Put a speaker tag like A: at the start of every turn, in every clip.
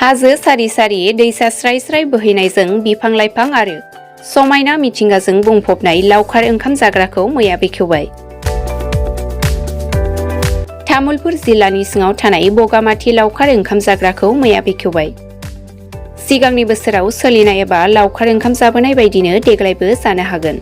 A: हाजो सारि सारि दैसा स्राय स्राय बोहैनायजों बिफां लाइफां आरो समायना मिथिंगाजों बुंफबनाय लावखार ओंखाम जाग्राखौ मैया बेखेवबाय। तामुलपुर जिल्लानि सिङाव थानाय बगामाथि लावखार ओंखाम जाग्राखौ मैया बेखेवबाय। सिगांनि बोसोराव सोलिनाय एबा लावखार ओंखाम जाबोनाय बायदिनो देग्लायबो जानो हागोन।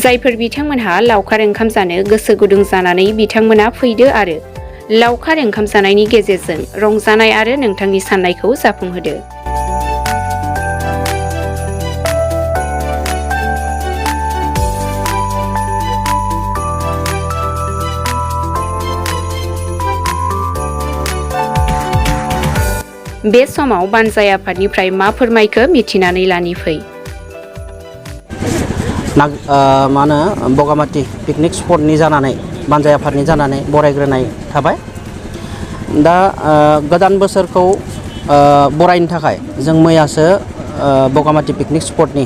A: जायफोर बिथांमोनहा लावखार ओंखाम जानो गोसो गुदुं जानानै बिथांमोना फैदो आरो लावखार ओंखाम जानायनि गेजेरजों रंजानाय आरो नोंथांनि साननायखौ जाफुंहोदो। बे समाव बानजाय आफादनिफ्राय मा फोरमायखो मिथिनानै लानि फै।
B: मानो बगामाथि पिकनिक स्पटनि जानानै बानजाय आफादनि जानानै बरायग्रोनाय थाबाय। दा गोदान बोसोरखौ बरायनो थाखाय जों मैयासो बगामाथि पिकनिक स्पटनि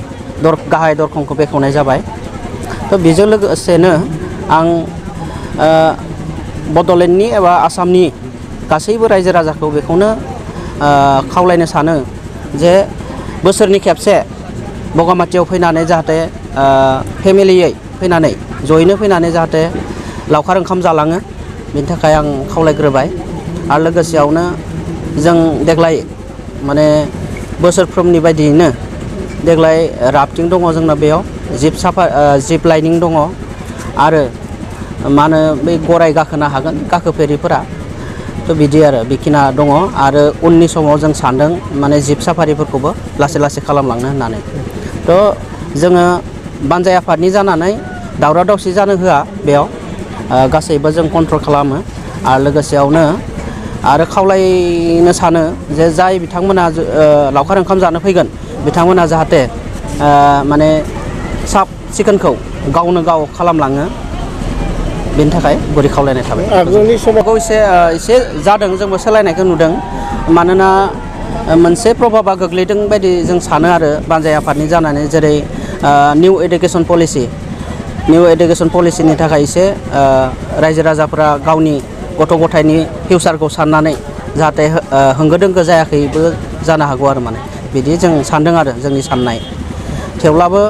B: गाहाय दरखंखौ बेखेवनाय जाबाय। थ' बेजों लोगोसेनो आं बड'लेण्डनि एबा आसामनि गासैबो रायजो राजाखौ बेखौनो खावलायनो सानो जे बोसोरनि खेबसे बगामाथियाव फैनानै जाहाथे फेमिलियै फैनानै जयैनो फैनानै जाहाथे लावखार ओंखाम जालाङो, बेनि थाखाय आं खावलायग्रोबाय। आरो लोगोसेयावनो जों देग्लाय माने बोसोरफ्रोमनि बायदियैनो देग्लाय राफ्टिं दङ जोंना, बेयाव जिप लाइनिं दङ आरो मा होनो बै गराय गाखोनो हागोन गाखोफेरिफोरा। थ' बिदि आरो बेखिना दङ। आरो उननि समाव जों सान्दों माने जिप साफारिफोरखौबो लासै लासै खालामलांनो होननानै। थ' जोङो बानजाय आफादनि जानानै दावराव दावसि जानो होआ, बेयाव गासैबो जों कन्ट्रल खालामो। आरो लोगोसेयावनो आरो खावलायनो सानो जे जाय बिथांमोना लावखार ओंखाम जानो फैगोन बिथांमोना जाहाथे माने साब सिखोनखौ गावनो गाव खालामलाङो, बेनि थाखाय गुरै खावलायनाय थाबाय।
C: आगोलनि समाव
B: एसे जादों, जोंबो सोलायनायखौ नुदों। मानोना मोनसे प्रभाबा गोग्लैदों बायदि जों सानो आरो बानजाय आफादनि जानानै, जेरै निउ इडुकेसन पलिसिनि थाखाय एसे रायजो राजाफोरा गावनि गथ' गथायनि फिउचारखौ साननानै जाहाथे होंगो दोंगो जायाखैबो जानो हागौ आरो माने बिदि जों सान्दों आरो जोंनि साननाय। थेवब्लाबो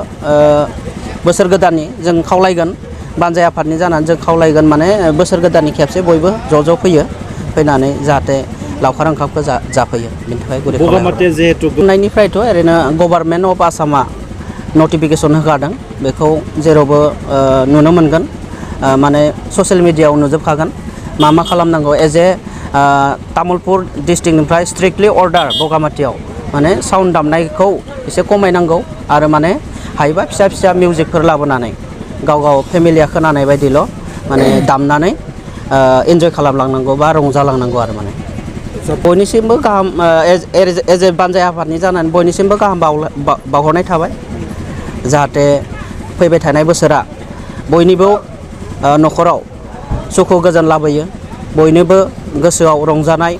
B: बोसोर गोदाननि जों खावलायगोन, बानजाय आफादनि जानानै जों खावलायगोन माने बोसोर गोदाननि खेबसे बयबो ज' फैयो, फैनानै जाहाथे लावखार ओंखामखौ जाफैयो, बेनि थाखाय गुरै खावलायनायनिफ्रायथ' ओरैनो गभर्नमेन्ट अफ आसामा नटिफिकेसन होखादों, बेखौ जेरावबो नुनो मोनगोन, माने ससियेल मिडियायाव नुजोबखागोन मा मा खालामनांगौ। एज ए तामुलपुर डिस्ट्रिक्टनिफ्राय स्ट्रिक्टलि अर्डार बगामाथियाव माने साउन्ड दामनायखौ एसे खमायनांगौ आरो माने हायोबा फिसा फिसा मिउजिकफोर लाबोनानै गाव फेमिलिया खोनानाय बायदिल' माने दामनानै इन्जय खालामलांनांगौ बा रंजालांनांगौ आरो माने बयनिसिमबो गाहाम एज ए बानजाय आफादनि जानानै बयनिसिमबो गाहाम बावहरनाय थाबाय। जाहाथे फैबाय थानाय बोसोरा बयनिबो न'खराव सुखु गोजोन लाबोयो, बयनोबो गोसोआव रंजानाय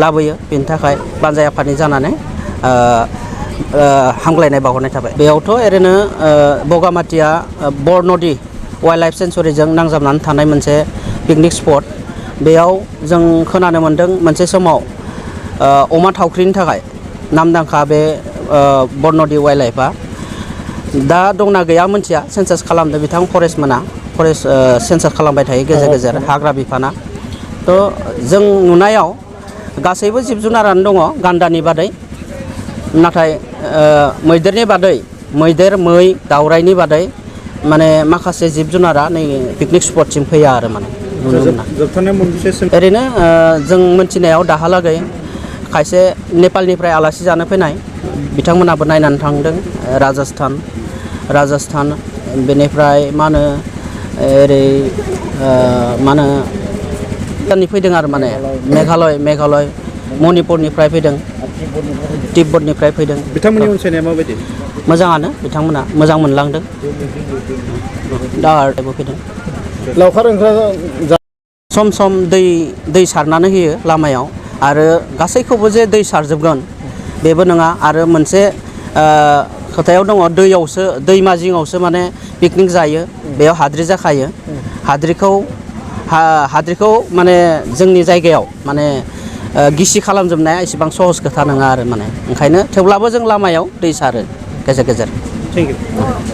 B: लाबोयो, बेनि थाखाय बानजाय आफादनि जानानै हामग्लायनाय बावहरनाय थाबाय। बेयावथ' ओरैनो बगामाथिया बरनदि वाइल्ड लाइफ सेन्चुरिजों नांजाबनानै थानाय मोनसे पिकनिक स्पट। बेयाव जों खोनानो मोन्दों मोनसे समाव अमा थावख्रिनि थाखाय नामदांखा बे बरनदि वाइल्ड लाइफआ। दा दंना गैया मिथिया, सेन्सास खालामदों बिथां फरेस्ट सेन्सास खालामबाय थायो गेजेर गेजेर हाग्रा बिफाना। थ' जों नुनायाव गासैबो जिब जुनारानो दङ गान्दानि बादै, नाथाय मैदेरनि बादै, मैदेर, मै, दावराइनि बादै माने माखासे जिब जुनारा नै पिकनिक स्पटसिम फैया आरो माने नुनो मोना। ओरैनो जों मिथिनायाव दाहालागै खायसे नेपालनिफ्राय आलासि जानो फैनाय बिथांमोनाबो नायनानै थांदों। राजस्थान बेनिफ्राय मा होनो ओरै मा होनो भुटाननि फैदों आरो माने मेघालय मणिपुरनिफ्राय फैदों, तिब्बतनिफ्राय फैदों।
C: बिथांमोननि अनसायनाया माबायदि?
B: मोजाङानो, बिथांमोना मोजां मोनलांदों, दा फैदों।
C: लावखार ओंखाम
B: सम सम दै सारनानै होयो लामायाव, आरो गासैखौबो जे दै सारजोबगोन बेबो नङा। आरो मोनसे खोथायाव दङ दैयावसो दैमा जिङावसो माने पिकनिक जायो बेयाव हाद्रि जाखायो हाद्रिखौ माने जोंनि जायगायाव माने गिसि खालामजोबनाया एसेबां सहस खोथा नङा आरो माने ओंखायनो थेवब्लाबो जों लामायाव दै सारो गेजेर गेजेर
C: थेंक इउ